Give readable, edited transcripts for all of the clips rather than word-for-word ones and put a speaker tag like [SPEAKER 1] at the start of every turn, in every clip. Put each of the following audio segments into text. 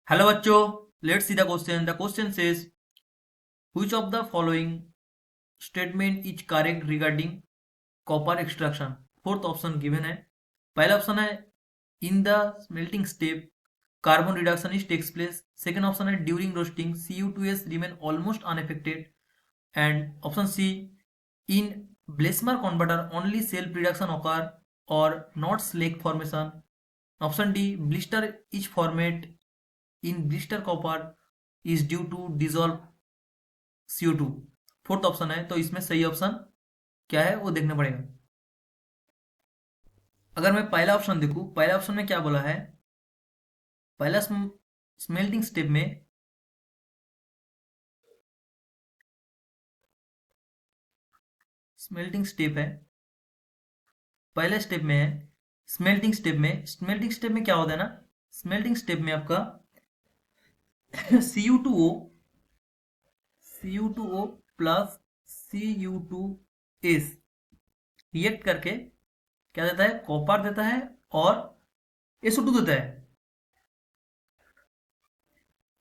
[SPEAKER 1] Hello बच्चों, let's see the question. The question says which of the following statement is correct regarding copper extraction. Fourth option given है. पहला option है in the smelting step carbon reduction is takes place. Second option है during roasting CU2S remain almost unaffected. And option C in Bessemer converter only self reduction occur और not slag formation. Option D blister is format in blister copper is due to dissolve CO2. Fourth option है, तो इसमें सही option क्या है वो देखना पड़ेगा. अगर मैं पहला ऑप्शन देखूं, पहला ऑप्शन में क्या बोला है. पहला स्मेल्टिंग स्टेप में स्मेल्टिंग स्टेप है. पहले स्टेप में है स्मेल्टिंग स्टेप में. स्मेल्टिंग स्टेप में क्या होता है ना, स्मेल्टिंग स्टेप में आपका CU2O प्लस CU2S रिएक्ट करके क्या देता है, कॉपर देता है और SO2 देता है.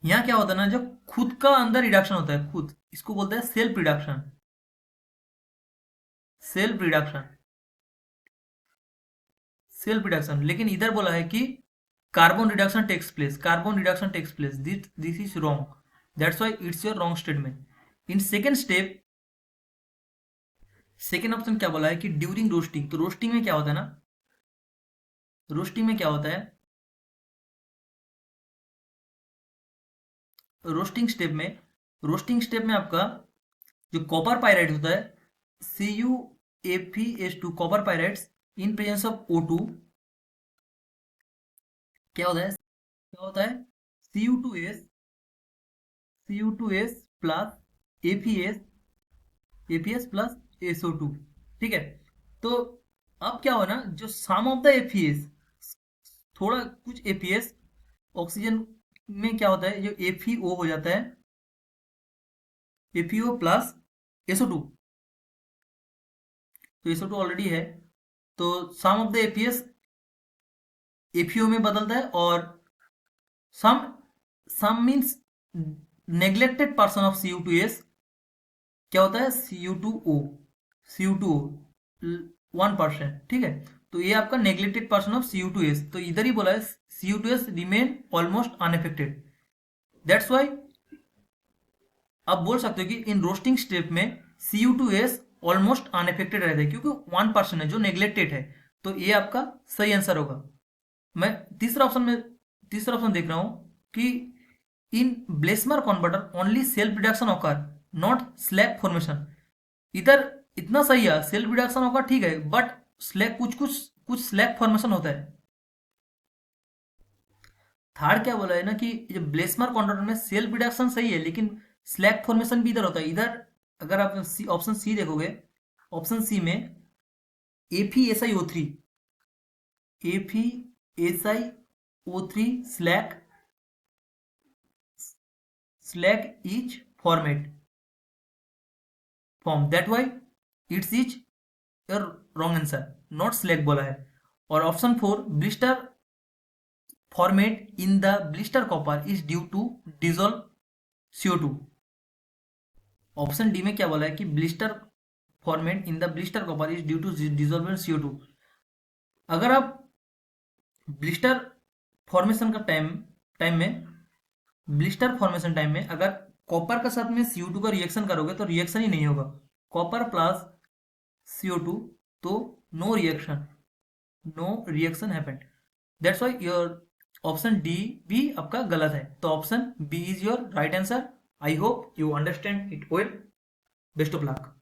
[SPEAKER 1] यहाँ क्या होता है ना, जब खुद का अंदर रिडक्शन होता है, खुद इसको बोलते हैं self reduction. Self reduction self reduction. लेकिन इधर बोला है कि carbon reduction takes place. Carbon reduction takes place. This is wrong. That's why it's your wrong statement. In second step second option क्या बोला है कि ड्यूरिंग रोस्टिंग. तो रोस्टिंग में क्या होता है ना, रोस्टिंग में क्या होता है, रोस्टिंग स्टेप में आपका जो कॉपर पायराइड होता है CuFeS2 copper pyrites in presence of O2 क्या होता है CU2S plus APS plus SO2. ठीक है. तो अब क्या हो ना, जो सम ऑफ द APS, थोड़ा कुछ APS ऑक्सीजन में क्या होता है, जो FeO हो जाता है, FeO प्लस SO2. तो SO2 ऑलरेडी है, तो some of the APS FeO में बदलता है. और some some means neglected person of CU2S क्या होता है, CU2O 1%. ठीक है. तो ये आपका नेग्लेक्टेड पर्सन ऑफ CU2S. तो इधर ही बोला है CU2S remain almost unaffected. That's why आप बोल सकते हो कि इन रोस्टिंग स्टेप में CU2S ऑलमोस्ट अनएफेक्टेड रहता है, क्योंकि 1% है जो नेग्लेक्टेड है. तो ये आपका सही आंसर होगा. मैं तीसरा ऑप्शन देख रहा हूं कि in Bessemer converter only self reduction occur not slag formation. इधर इतना सही है, सेल्फ रिडक्शन होगा ठीक है, बट स्लैग कुछ स्लैग फॉर्मेशन होता है. थर्ड क्या बोला है ना कि जो ब्लेसमर कन्वर्टर में सेल्फ रिडक्शन सही है, लेकिन स्लैग फॉर्मेशन भी इधर होता है. इधर अगर आप ऑप्शन सी देखोगे, ऑप्शन सी में ApSiO3 slag is form. That why it's is your wrong answer. Not slag बोला है. और option 4 blister format in the blister copper is due to dissolve CO2. Option D में क्या बोला है कि blister format in the blister copper is due to dissolve CO2. अगर आप ब्लिस्टर फॉर्मेशन का टाइम में अगर कॉपर का साथ में CO2 का रिएक्शन करोगे तो रिएक्शन ही नहीं होगा. कॉपर प्लस CO2, तो no reaction happened. That's why your option D भी आपका गलत है. तो option B is your right answer. I hope you understand it well. Best of luck.